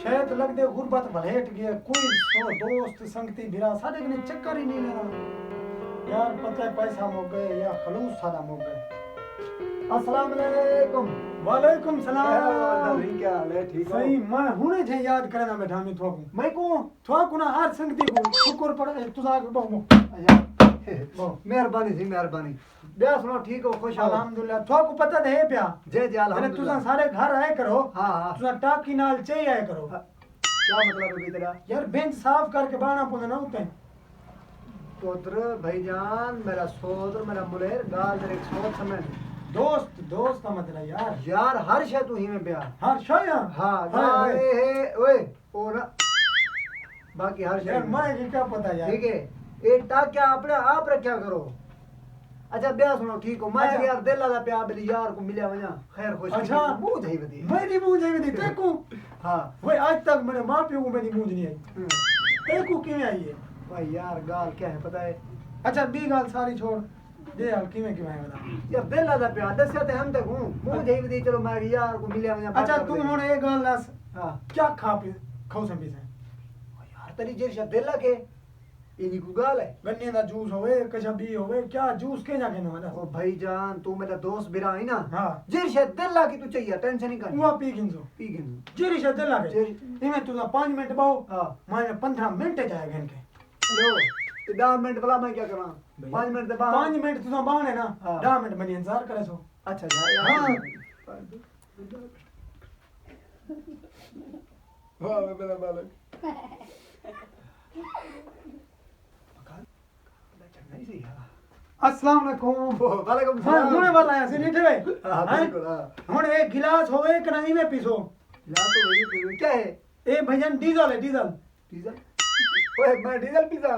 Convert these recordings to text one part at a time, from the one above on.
शायद लग दे गुरबत भलेट गया कोई सो दोस्त संगती भिरा साडे कने चक्कर ही नहीं लेना यार पता है पैसा मुक गए या खलूस सारा मुक गए। अस्सलाम वालेकुम। वालेकुम सलाम। क्या हाल है? ठीक हो? सही मैं हुने जे याद करना बैठा मैं थोकू मैं को थोकू ना हर संगती को शुक्र पड़े तुझा बहु मेहरबानी सी मेहरबानी। ब्याह सुनो ठीक हो? खुश हो? अल्हम्दुलिल्लाह थोकू पता दे प्या जय जय तुझा अल्हम्दुलिल्लाह। सारे घर आए करो हाँ हाँ तुझा टाकी नाल चाहिए आए करो क्या मतलब है तेरा? यार बेंच साफ करके बाना पौंदा ना उते पुत्र भाईजान मेरा सोदर मेरा मुलेर गाल तेरे सोच समझ दोस्त दोस्त का मतलब यार यार हर शय तू ही में ब्याह। हाँ शाया हाँ हाय, गाल है ओए ओ ना बाकी हर यार शय मैं की क्या पता यार ठीक है। ए टाक्या अपने आप रखा करो। अच्छा ब्याह सुनो ठीक हो? मैं अच्छा। यार दिल दा प्यार मेरी यार को मिलिया वना खैर खुश अच्छा। मुंह जाई बदी। मेरी मूंज है नहीं तेको हाँ भाई आज तक मेरे माँ प्यो को मेरी मूंज नहीं आई तेको किਵੇਂ आई है भाई यार गाल क्या है पता है? अच्छा बी गाल सारी छोड़ दे हाल किਵੇਂ किਵੇਂ है बता यार दिल दा प्यार दस्या ते हम तक हूं मुंह जाई बदी चलो मैं यार को मिलिया वना अच्छा तू हुन एक गाल दस हां क्या खा पी खाओ संबी से यार तेरी जेर शा दिल लगे इनी को गाल है। गन्ने दा जूस होवे कशबी होवे क्या जूस के जाके ना ओ भाईजान तू मेरा दोस्त बिरा है ना हां जेर शा दिल लगी तू चाहिए टेंशन नहीं कर हुआ पी गिनजो पी गिन जेरी शे दिल लागे जेरी- इमे तुझा 5 मिनट बाओ हां मैं 15 मिनट जाएगा इनके लो ते 10 मिनट भला मैं क्या करा? 5 मिनट दे बाद 5 मिनट तुझा बाने ना हाँ। 10 मिनट बनी इंतजार करे सो अच्छा जा यार हाँ। वाह मेरा मालिक नहीं सही है। अस्सलाम वालेकुम वालेकुम हां सलाम। होने वाला है से निठे वे हाँ बिल्कुल हाँ। हुन एक गिलास होवे कि नहीं में पीसो यार तो ये क्या है? ए भैजन डीजल है डीजल डीजल ओए मैं डीजल पीता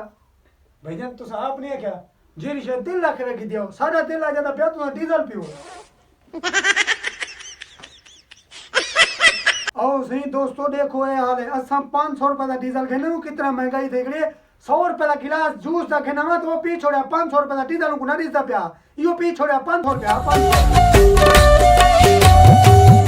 भैजन तो साहब नहीं है क्या जेरी शे दिल लाख रख दियो साडा दिल आ जाता पिया तू डीजल पियो आओ सही दोस्तों देखो ये हाल है असम 500 रुपए का डीजल खेने कितना महंगाई देख रही है 100 रुपए का गिलास जूस का खेना तो वो पी छोड़ा 500 रुपए का डीजल को ना रिश्ता पिया यो पी छोड़ा 500 रुपया 500